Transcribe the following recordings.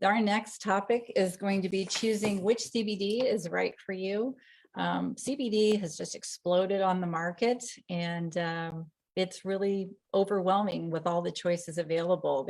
Our next topic is going to be choosing which CBD is right for you. CBD has just exploded on the market, and it's really overwhelming with all the choices available.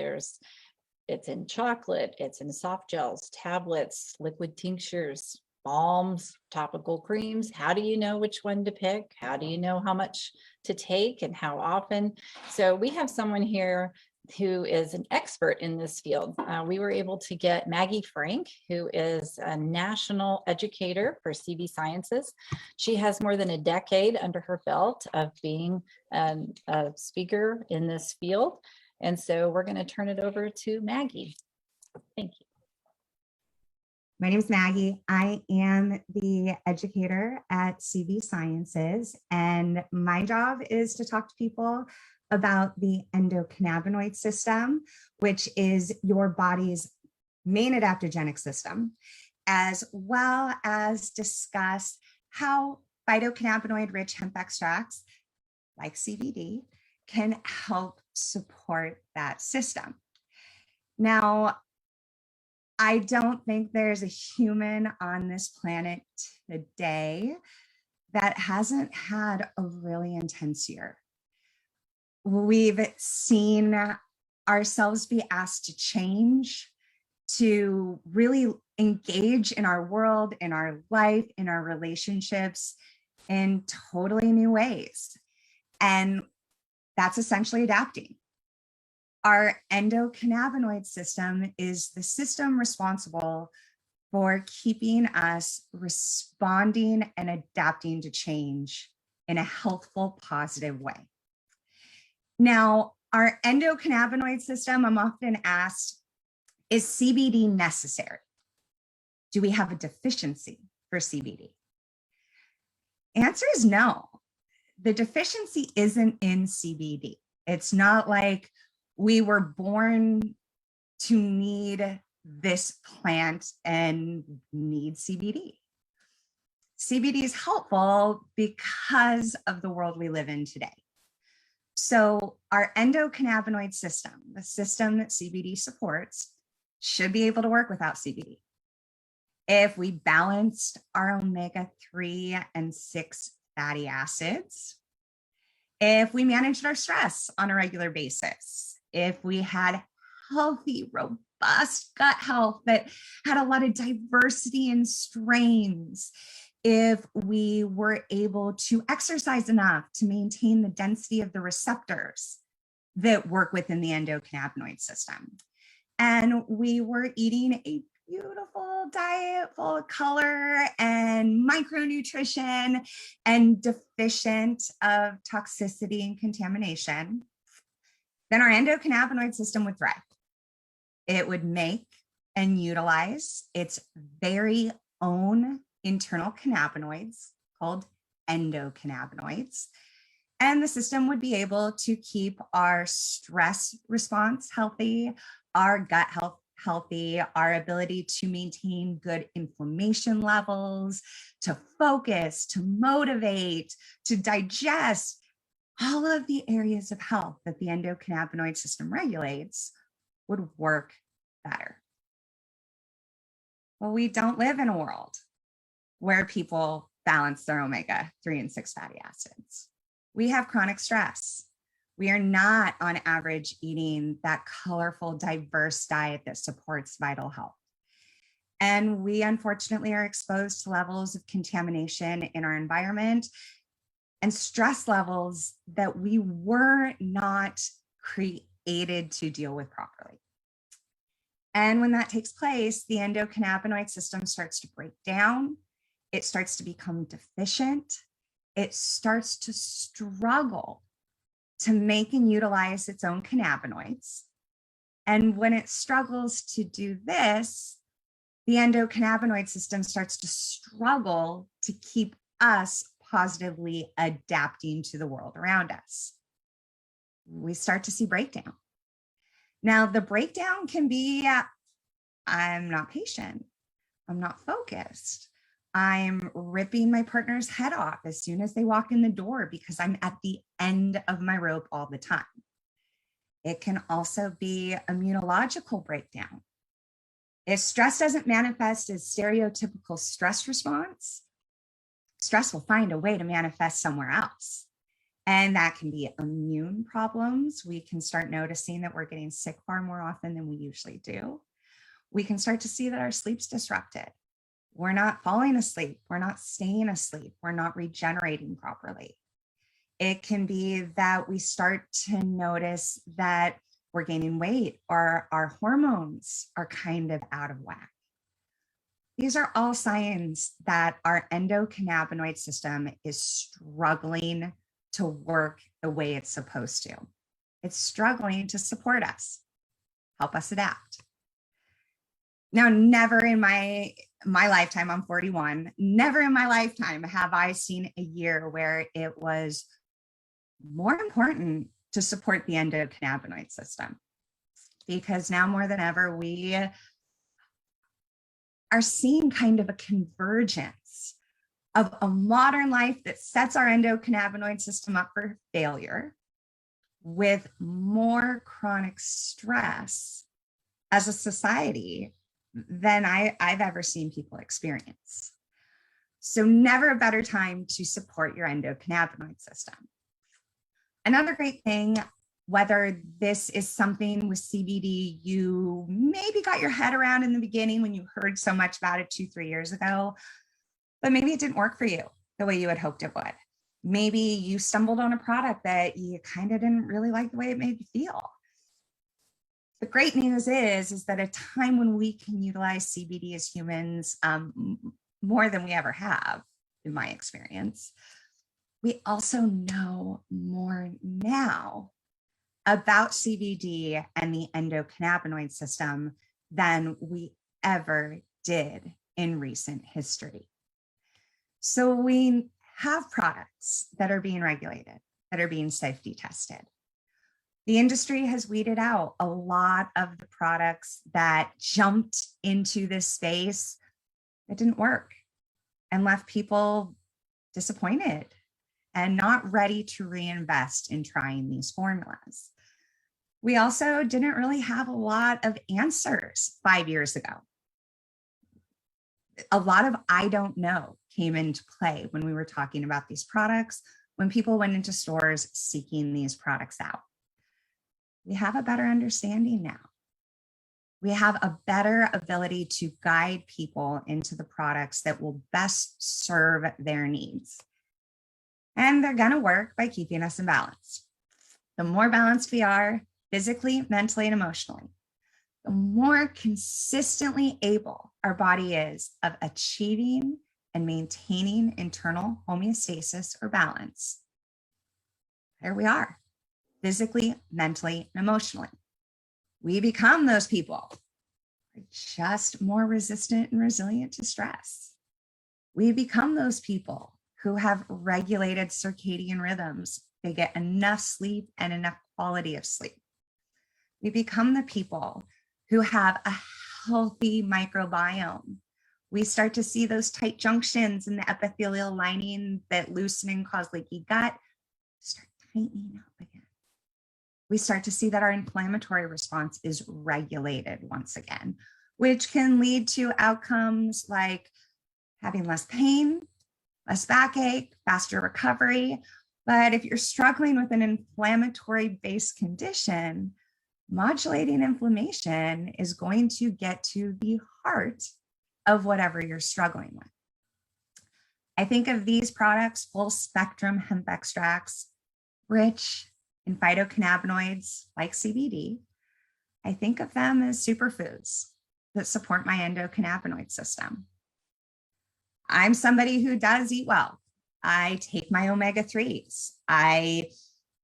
It's in chocolate, it's in soft gels, tablets, liquid tinctures, balms, topical creams. How do you know which one to pick? How do you know how much to take and how often? So we have someone here who is an expert in this field. We were able to get Maggie Frank, who is a national educator for CB Sciences. She has more than a decade under her belt of being a speaker in this field. And so we're going to turn it over to Maggie. Thank you. My name is Maggie. I am the educator at CB Sciences, and my job is to talk to people about the endocannabinoid system, which is your body's main adaptogenic system, as well as discuss how phytocannabinoid-rich hemp extracts like CBD can help support that system. Now, I don't think there's a human on this planet today that hasn't had a really intense year. We've seen ourselves be asked to change, to really engage in our world, in our life, in our relationships in totally new ways. And that's essentially adapting. Our endocannabinoid system is the system responsible for keeping us responding and adapting to change in a healthful, positive way. Now, our endocannabinoid system, I'm often asked, is CBD necessary? Do we have a deficiency for CBD? Answer is no. The deficiency isn't in CBD. It's not like we were born to need this plant and need CBD. CBD is helpful because of the world we live in today. So our endocannabinoid system, the system that CBD supports, should be able to work without CBD. If we balanced our omega-3 and 6 fatty acids, if we managed our stress on a regular basis, if we had healthy, robust gut health that had a lot of diversity in strains, if we were able to exercise enough to maintain the density of the receptors that work within the endocannabinoid system, and we were eating a beautiful diet full of color and micronutrition and deficient of toxicity and contamination, then our endocannabinoid system would thrive. It would make and utilize its very own internal cannabinoids called endocannabinoids. And the system would be able to keep our stress response healthy, our gut health healthy, our ability to maintain good inflammation levels, to focus, to motivate, to digest, all of the areas of health that the endocannabinoid system regulates would work better. Well, we don't live in a world where people balance their omega-3 and 6 fatty acids. We have chronic stress. We are not on average eating that colorful, diverse diet that supports vital health. And we unfortunately are exposed to levels of contamination in our environment and stress levels that we were not created to deal with properly. And when that takes place, the endocannabinoid system starts to break down. It starts to become deficient. It starts to struggle to make and utilize its own cannabinoids. And when it struggles to do this, the endocannabinoid system starts to struggle to keep us positively adapting to the world around us. We start to see breakdown. Now, the breakdown can be, I'm not patient, I'm not focused, I'm ripping my partner's head off as soon as they walk in the door because I'm at the end of my rope all the time. It can also be immunological breakdown. If stress doesn't manifest as stereotypical stress response, stress will find a way to manifest somewhere else. And that can be immune problems. We can start noticing that we're getting sick far more often than we usually do. We can start to see that our sleep's disrupted. We're not falling asleep. We're not staying asleep. We're not regenerating properly. It can be that we start to notice that we're gaining weight or our hormones are kind of out of whack. These are all signs that our endocannabinoid system is struggling to work the way it's supposed to. It's struggling to support us, help us adapt. Now, never in my lifetime, I'm 41, never in my lifetime have I seen a year where it was more important to support the endocannabinoid system. Because now more than ever, we are seeing kind of a convergence of a modern life that sets our endocannabinoid system up for failure with more chronic stress as a society than I've ever seen people experience. So never a better time to support your endocannabinoid system. Another great thing, whether this is something with CBD you maybe got your head around in the beginning when you heard so much about it 2-3 years ago, but maybe it didn't work for you the way you had hoped it would. Maybe you stumbled on a product that you kind of didn't really like the way it made you feel. The great news is that a time when we can utilize CBD as humans more than we ever have, in my experience, we also know more now about CBD and the endocannabinoid system than we ever did in recent history. So we have products that are being regulated, that are being safety tested. The industry has weeded out a lot of the products that jumped into this space that didn't work and left people disappointed and not ready to reinvest in trying these formulas. We also didn't really have a lot of answers 5 years ago. A lot of I don't know came into play when we were talking about these products, when people went into stores seeking these products out. We have a better understanding now. We have a better ability to guide people into the products that will best serve their needs. And they're going to work by keeping us in balance. The more balanced we are, physically, mentally, and emotionally, the more consistently able our body is of achieving and maintaining internal homeostasis or balance. There we are, physically, mentally, and emotionally. We become those people. We're just more resistant and resilient to stress. We become those people who have regulated circadian rhythms. They get enough sleep and enough quality of sleep. We become the people who have a healthy microbiome. We start to see those tight junctions in the epithelial lining that loosen and cause leaky gut start tightening up again. We start to see that our inflammatory response is regulated once again, which can lead to outcomes like having less pain, less backache, faster recovery. But if you're struggling with an inflammatory-based condition, modulating inflammation is going to get to the heart of whatever you're struggling with. I think of these products, full spectrum hemp extracts, rich in phytocannabinoids like CBD. I think of them as superfoods that support my endocannabinoid system. I'm somebody who does eat well. I take my omega-3s. I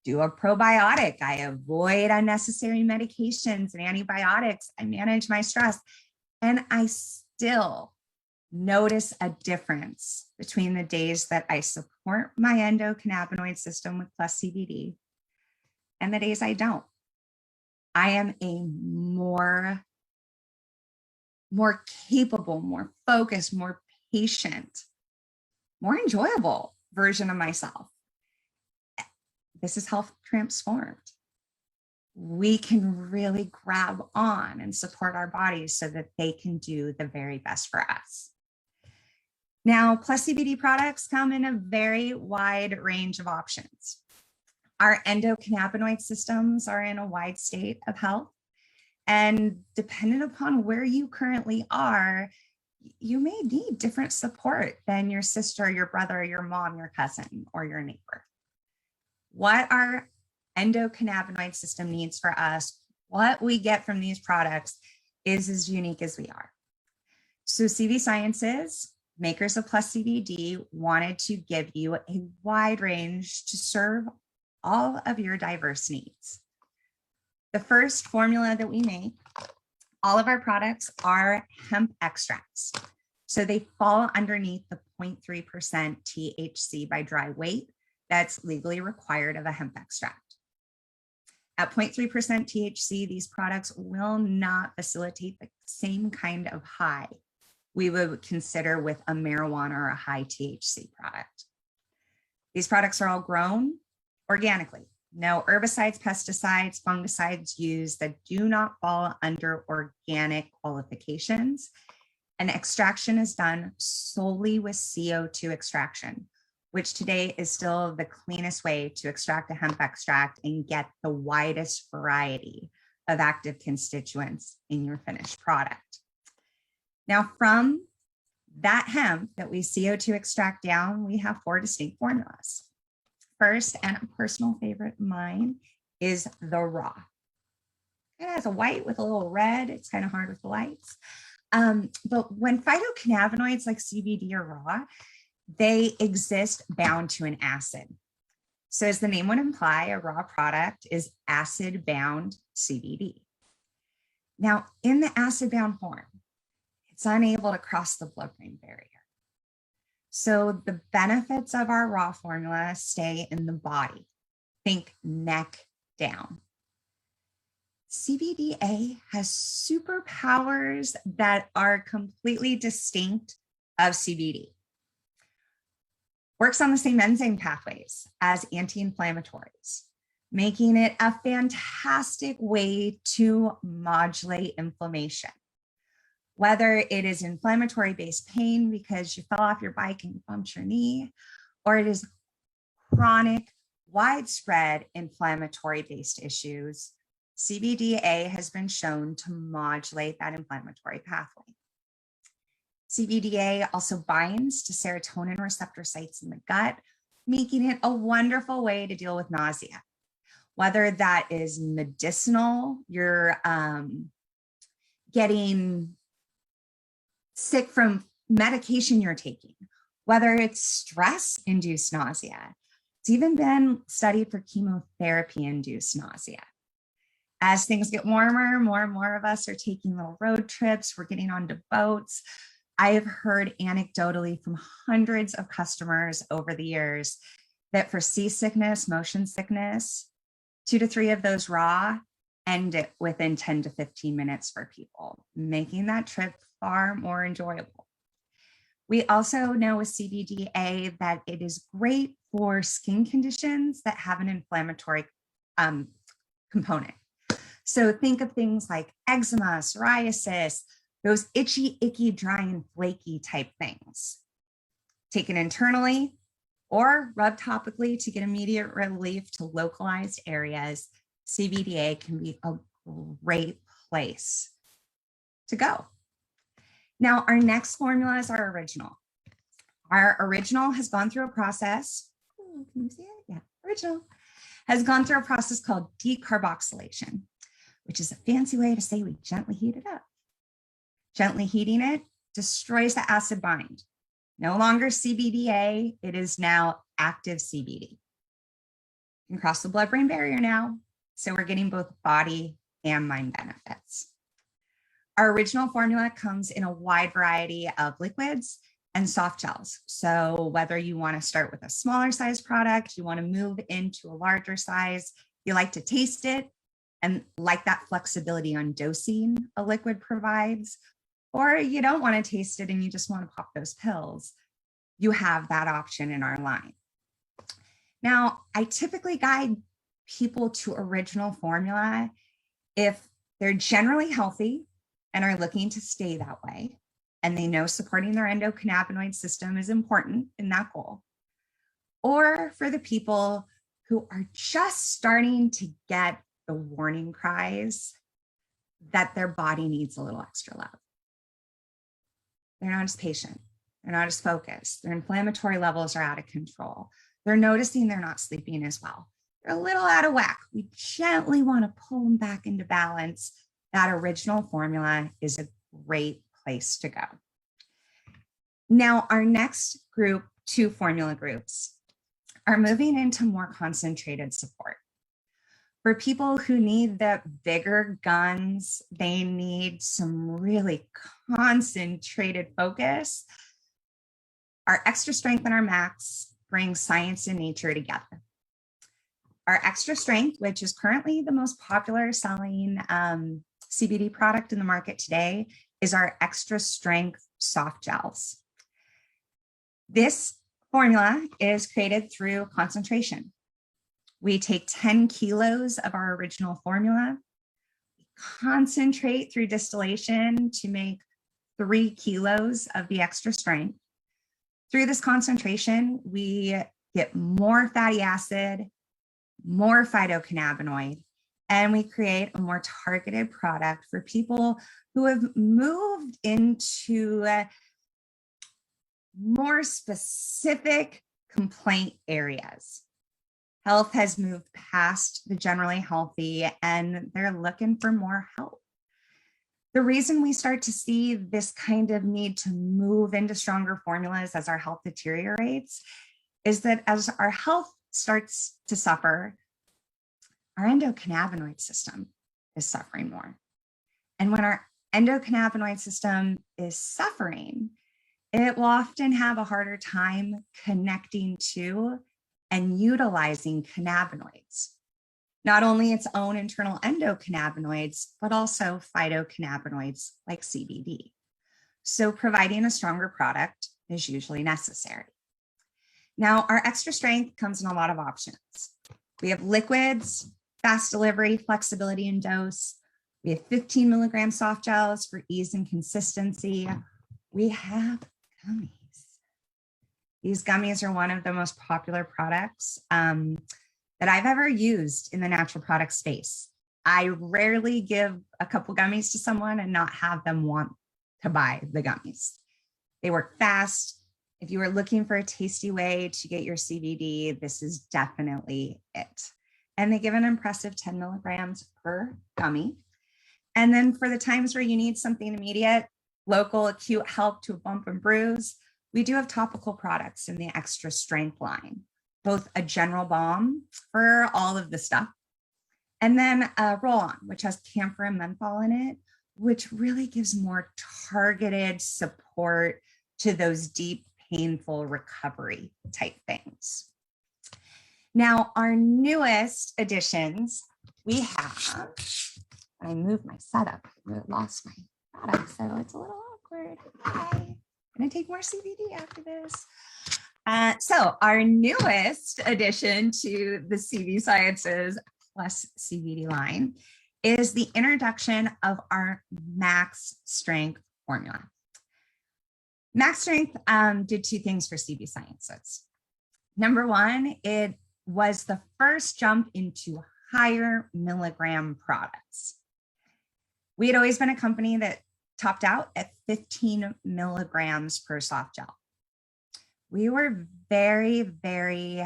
do a probiotic. I avoid unnecessary medications and antibiotics. I manage my stress. And I still notice a difference between the days that I support my endocannabinoid system with plus CBD and the days I don't. I am a more capable, more focused, more patient, more enjoyable version of myself. This is health transformed. we can really grab on and support our bodies so that they can do the very best for us. Now, plus CBD products come in a very wide range of options. Our endocannabinoid systems are in a wide state of health. And depending upon where you currently are, you may need different support than your sister, your brother, your mom, your cousin, or your neighbor. What our endocannabinoid system needs for us, what we get from these products, is as unique as we are. So CV Sciences, makers of Plus CBD, wanted to give you a wide range to serve all of your diverse needs. The first formula that we make, all of our products are hemp extracts. So they fall underneath the 0.3% THC by dry weight that's legally required of a hemp extract. At 0.3% THC, these products will not facilitate the same kind of high we would consider with a marijuana or a high THC product. These products are all grown organically. No herbicides, pesticides, fungicides used that do not fall under organic qualifications. And extraction is done solely with CO2 extraction, which today is still the cleanest way to extract a hemp extract and get the widest variety of active constituents in your finished product. Now, from that hemp that we CO2 extract down, we have 4 distinct formulas. First, and a personal favorite of mine, is the raw. It has a white with a little red. It's kind of hard with the lights. But when phytocannabinoids like CBD are raw, they exist bound to an acid. So as the name would imply, a raw product is acid-bound CBD. Now, in the acid-bound form, it's unable to cross the blood-brain barrier. So the benefits of our raw formula stay in the body. Think neck down. CBDA has superpowers that are completely distinct of CBD. Works on the same enzyme pathways as anti-inflammatories, making it a fantastic way to modulate inflammation. Whether it is inflammatory-based pain because you fell off your bike and you bumped your knee, or it is chronic, widespread inflammatory-based issues, CBDA has been shown to modulate that inflammatory pathway. CBDA also binds to serotonin receptor sites in the gut, making it a wonderful way to deal with nausea. Whether that is medicinal, you're getting sick from medication you're taking, whether it's stress-induced nausea. It's even been studied for chemotherapy-induced nausea. As things get warmer, more and more of us are taking little road trips. We're getting onto boats. I have heard anecdotally from hundreds of customers over the years that for seasickness, motion sickness, 2 to 3 of those raw end it within 10 to 15 minutes for people, making that trip far more enjoyable. We also know with CBDA that it is great for skin conditions that have an inflammatory component. So think of things like eczema, psoriasis, those itchy, icky, dry, and flaky type things. Taken internally or rubbed topically to get immediate relief to localized areas, CBDA can be a great place to go. Now, our next formula is our original. Our original has gone through a process. Oh, can you see it? Yeah, original has gone through a process called decarboxylation, which is a fancy way to say we gently heat it up. Gently heating it destroys the acid bind. No longer CBDA, it is now active CBD. You can cross the blood-brain barrier now, so we're getting both body and mind benefits. Our original formula comes in a wide variety of liquids and soft gels. So whether you want to start with a smaller size product, you want to move into a larger size, you like to taste it and like that flexibility on dosing a liquid provides, or you don't want to taste it and you just want to pop those pills, you have that option in our line. Now, I typically guide people to original formula if they're generally healthy and are looking to stay that way, and they know supporting their endocannabinoid system is important in that goal, or for the people who are just starting to get the warning cries that their body needs a little extra love. They're not as patient. They're not as focused. Their inflammatory levels are out of control. They're noticing they're not sleeping as well. They're a little out of whack. We gently want to pull them back into balance. That original formula is a great place to go. Now, our next group, 2 formula groups, are moving into more concentrated support. For people who need the bigger guns, they need some really concentrated focus. Our extra strength and our max bring science and nature together. Our extra strength, which is currently the most popular selling CBD product in the market today, is our extra strength soft gels. This formula is created through concentration. We take 10 kilos of our original formula, concentrate through distillation to make 3 kilos of the extra strength. Through this concentration, we get more fatty acid, more phytocannabinoid, and we create a more targeted product for people who have moved into more specific complaint areas. Health has moved past the generally healthy, and they're looking for more help. The reason we start to see this kind of need to move into stronger formulas as our health deteriorates is that as our health starts to suffer, our endocannabinoid system is suffering more. And when our endocannabinoid system is suffering, it will often have a harder time connecting to and utilizing cannabinoids, not only its own internal endocannabinoids, but also phytocannabinoids like CBD. So providing a stronger product is usually necessary. Now, our extra strength comes in a lot of options. We have liquids, fast delivery, flexibility in dose. We have 15 milligram soft gels for ease and consistency. We have gummies. These gummies are one of the most popular products that I've ever used in the natural product space. I rarely give a couple gummies to someone and not have them want to buy the gummies. They work fast. If you are looking for a tasty way to get your CBD, this is definitely it. And they give an impressive 10 milligrams per gummy. And then for the times where you need something immediate, local, acute help to a bump and bruise, we do have topical products in the extra strength line, both a general balm for all of the stuff, and then a roll-on, which has camphor and menthol in it, which really gives more targeted support to those deep, painful recovery type things. Now, our newest additions, we have, I moved my setup, I lost my product, so it's a little awkward. Okay. I'm gonna take more CBD after this. So our newest addition to the CV Sciences Plus CBD line is the introduction of our Max Strength formula. Max Strength did 2 things for CV Sciences. Number 1, it was the first jump into higher milligram products. We had always been a company that topped out at 15 milligrams per soft gel. We were very, very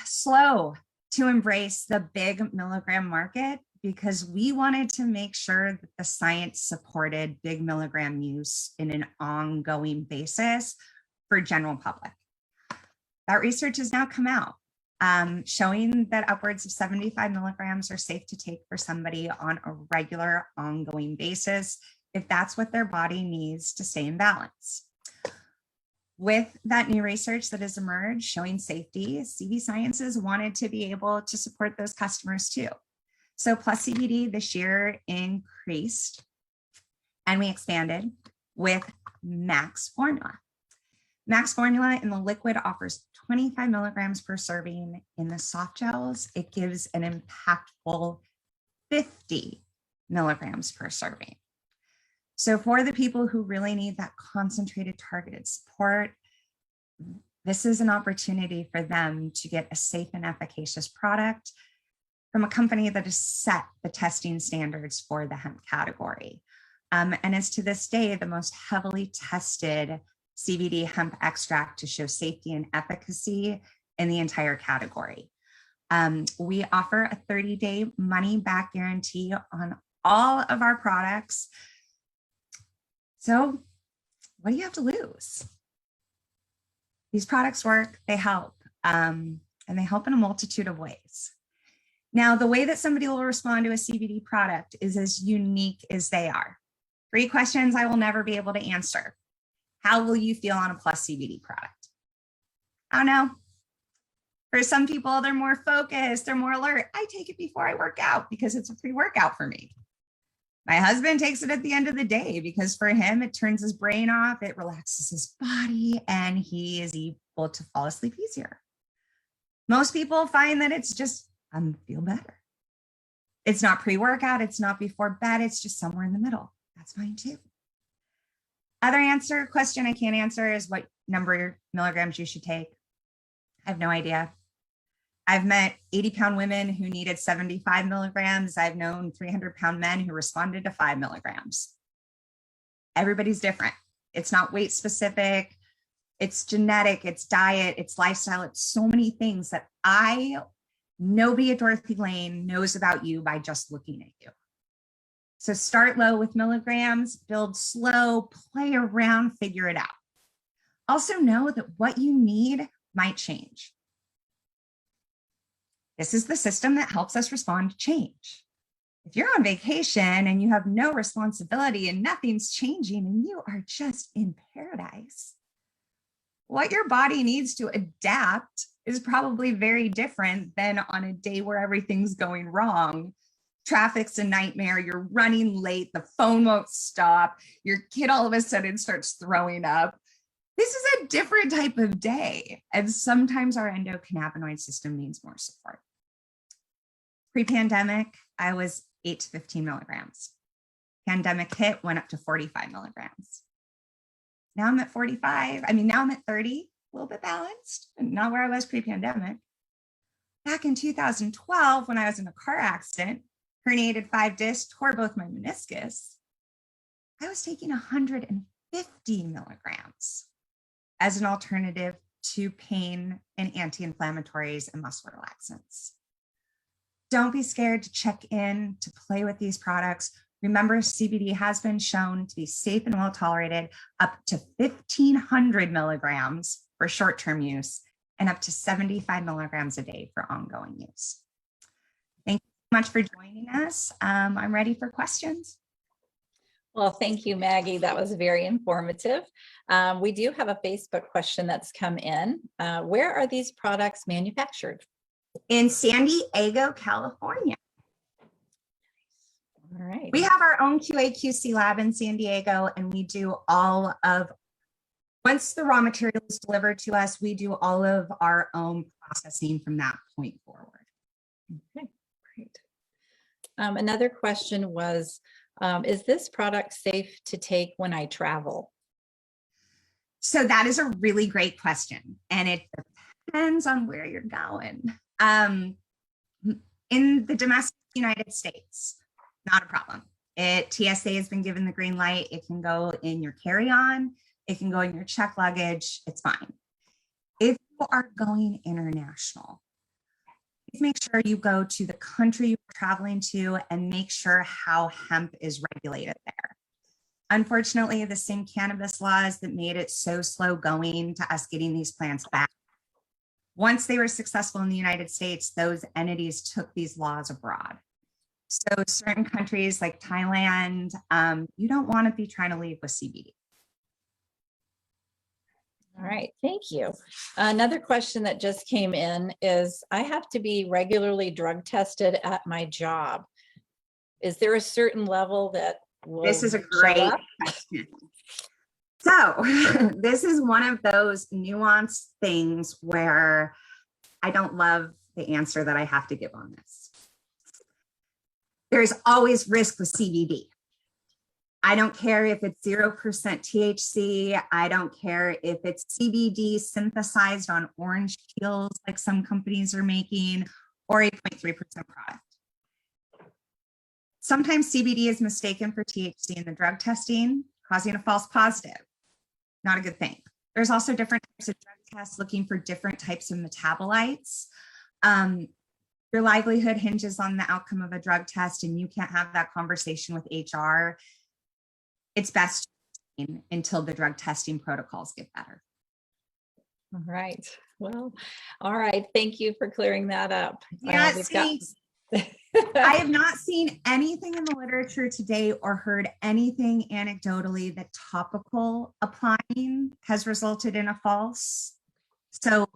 slow to embrace the big milligram market because we wanted to make sure that the science supported big milligram use in an ongoing basis for general public. That research has now come out, showing that upwards of 75 milligrams are safe to take for somebody on a regular, ongoing basis, if that's what their body needs to stay in balance. With that new research that has emerged showing safety, CV Sciences wanted to be able to support those customers too. So Plus CBD this year increased and we expanded with Max formula. Max Formula in the liquid offers 25 milligrams per serving. In the soft gels, it gives an impactful 50 milligrams per serving. So for the people who really need that concentrated targeted support, this is an opportunity for them to get a safe and efficacious product from a company that has set the testing standards for the hemp category. And is to this day the most heavily tested CBD hemp extract to show safety and efficacy in the entire category. We offer a 30-day money-back guarantee on all of our products. So what do you have to lose? These products work, they help, and they help in a multitude of ways. Now, the way that somebody will respond to a CBD product is as unique as they are. 3 questions I will never be able to answer. How will you feel on a plus CBD product? I don't know. For some people, they're more focused, they're more alert. I take it before I work out because it's a pre-workout for me. My husband takes it at the end of the day because for him, it turns his brain off, it relaxes his body, and he is able to fall asleep easier. Most people find that it's just, I feel better. It's not pre-workout, it's not before bed, it's just somewhere in the middle. That's fine too. Other question I can't answer is what number of milligrams you should take. I have no idea. I've met 80-pound women who needed 75 milligrams. I've known 300-pound men who responded to 5 milligrams. Everybody's different. It's not weight specific. It's genetic, it's diet, it's lifestyle. It's so many things that nobody at Dorothy Lane knows about you by just looking at you. So start low with milligrams, build slow, play around, figure it out. Also know that what you need might change. This is the system that helps us respond to change. If you're on vacation and you have no responsibility and nothing's changing and you are just in paradise, what your body needs to adapt is probably very different than on a day where everything's going wrong. Traffic's a nightmare, you're running late, the phone won't stop, your kid all of a sudden starts throwing up. This is a different type of day. And sometimes our endocannabinoid system needs more support. Pre-pandemic, I was 8 to 15 milligrams. Pandemic hit, went up to 45 milligrams. Now I'm at 45. Now I'm at 30, a little bit balanced, and not where I was pre-pandemic. Back in 2012, when I was in a car accident, herniated 5 discs, tore both my meniscus, I was taking 150 milligrams as an alternative to pain and anti-inflammatories and muscle relaxants. Don't be scared to check in, to play with these products. Remember, CBD has been shown to be safe and well tolerated, up to 1,500 milligrams for short-term use and up to 75 milligrams a day for ongoing use. Thank you so much for joining us. I'm ready for questions. Well, thank you, Maggie. That was very informative. We do have a Facebook question that's come in. Where are these products manufactured? In San Diego, California. All right. We have our own QA/QC lab in San Diego, and we do once the raw material is delivered to us, we do all of our own processing from that point forward. Okay, great. Another question was, is this product safe to take when I travel? So that is a really great question, and it depends on where you're going. In the domestic United States, not a problem. TSA has been given the green light. It can go in your carry-on. It can go in your check luggage. It's fine. If you are going international, please make sure you go to the country you're traveling to and make sure how hemp is regulated there. Unfortunately, the same cannabis laws that made it so slow going to us getting these plants back, once they were successful in the United States, those entities took these laws abroad. So certain countries like Thailand, you don't want to be trying to leave with CBD. All right, thank you. Another question that just came in is, I have to be regularly drug tested at my job. Is there a certain level that will This is a show great up? question. So this is one of those nuanced things where I don't love the answer that I have to give on this. There's always risk with CBD. I don't care if it's 0% THC. I don't care if it's CBD synthesized on orange peels like some companies are making, or 8.3% product. Sometimes CBD is mistaken for THC in the drug testing, causing a false positive. Not a good thing. There's also different types of drug tests looking for different types of metabolites. Your livelihood hinges on the outcome of a drug test, and you can't have that conversation with HR. It's best until the drug testing protocols get better. All right. Well, all right. Thank you for clearing that up. I have not seen anything in the literature today or heard anything anecdotally that topical applying has resulted in a false. So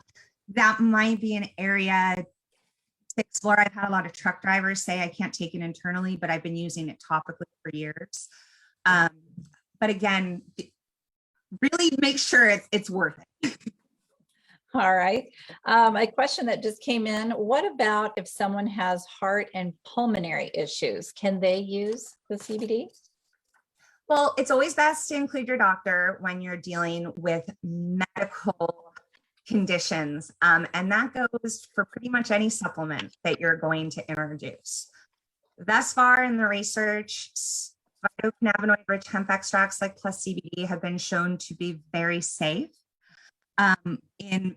that might be an area to explore. I've had a lot of truck drivers say I can't take it internally, but I've been using it topically for years. But again, really make sure it's worth it. All right. A question that just came in. What about if someone has heart and pulmonary issues? Can they use the CBD? Well, it's always best to include your doctor when you're dealing with medical conditions. And that goes for pretty much any supplement that you're going to introduce. Thus far in the research, phytocannabinoid-rich hemp extracts like plus CBD have been shown to be very safe in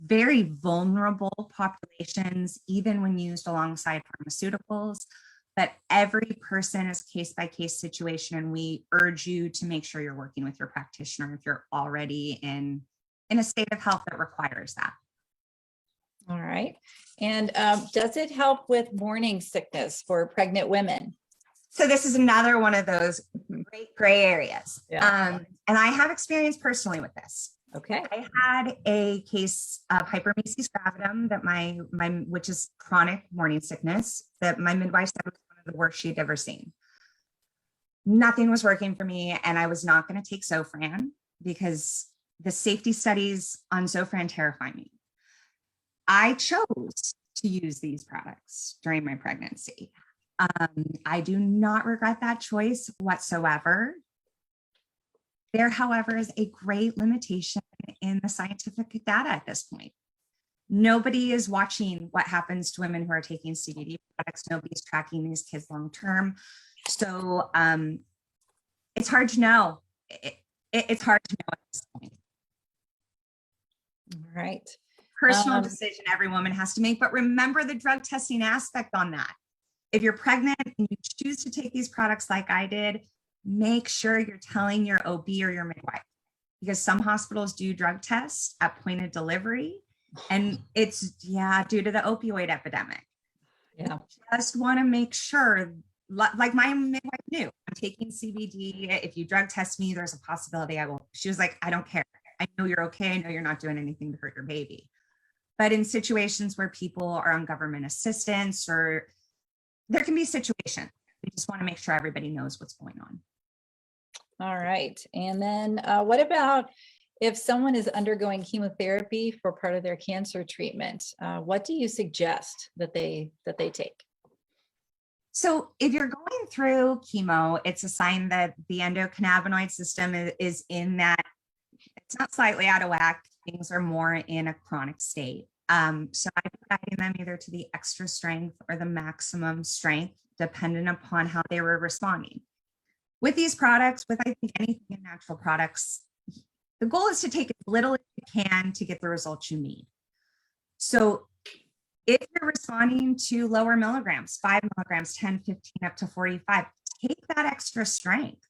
very vulnerable populations, even when used alongside pharmaceuticals. But every person is case-by-case situation, and we urge you to make sure you're working with your practitioner if you're already in a state of health that requires that. All right. And does it help with morning sickness for pregnant women? So this is another one of those great gray areas. Yeah. And I have experience personally with this. Okay. I had a case of hyperemesis gravidum that which is chronic morning sickness, that my midwife said was one of the worst she'd ever seen. Nothing was working for me, and I was not going to take Zofran because the safety studies on Zofran terrify me. I chose to use these products during my pregnancy. I do not regret that choice whatsoever. There, however, is a great limitation in the scientific data at this point. Nobody is watching what happens to women who are taking CBD products. Nobody's tracking these kids long term. So it's hard to know. It's hard to know at this point. All right. Personal decision every woman has to make, but remember the drug testing aspect on that. If you're pregnant and you choose to take these products like I did, make sure you're telling your OB or your midwife, because some hospitals do drug tests at point of delivery, and it's due to the opioid epidemic. Yeah. Just want to make sure, like my midwife knew, I'm taking CBD. If you drug test me, there's a possibility I will. She was like, I don't care. I know you're okay. I know you're not doing anything to hurt your baby. But in situations where people are on government assistance, or there can be situations, we just want to make sure everybody knows what's going on. All right. And then what about if someone is undergoing chemotherapy for part of their cancer treatment? What do you suggest that they take? So if you're going through chemo, it's a sign that the endocannabinoid system is in that, it's not slightly out of whack. Things are more in a chronic state. So I'm guiding them either to the extra strength or the maximum strength, dependent upon how they were responding. With these products, with I think anything in natural products, the goal is to take as little as you can to get the results you need. So if you're responding to lower milligrams, 5 milligrams, 10, 15, up to 45, take that extra strength.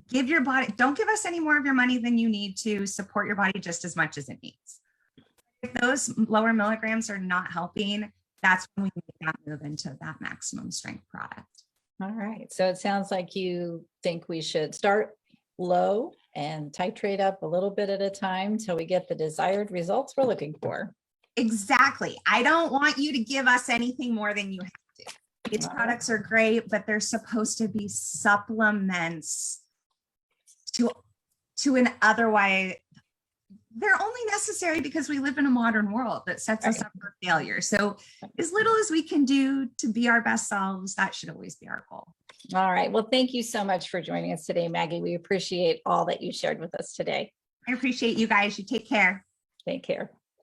Give your body, don't give us any more of your money than you need to support your body just as much as it needs. If those lower milligrams are not helping, that's when we make that move into that maximum strength product. All right. So it sounds like you think we should start low and titrate up a little bit at a time till we get the desired results we're looking for. Exactly. I don't want you to give us anything more than you have to. These products are great, but they're supposed to be supplements to an otherwise, they're only necessary because we live in a modern world that sets us up for failure. So as little as we can do to be our best selves, that should always be our goal. All right. Well, thank you so much for joining us today, Maggie. We appreciate all that you shared with us today. I appreciate you guys. You take care. Take care.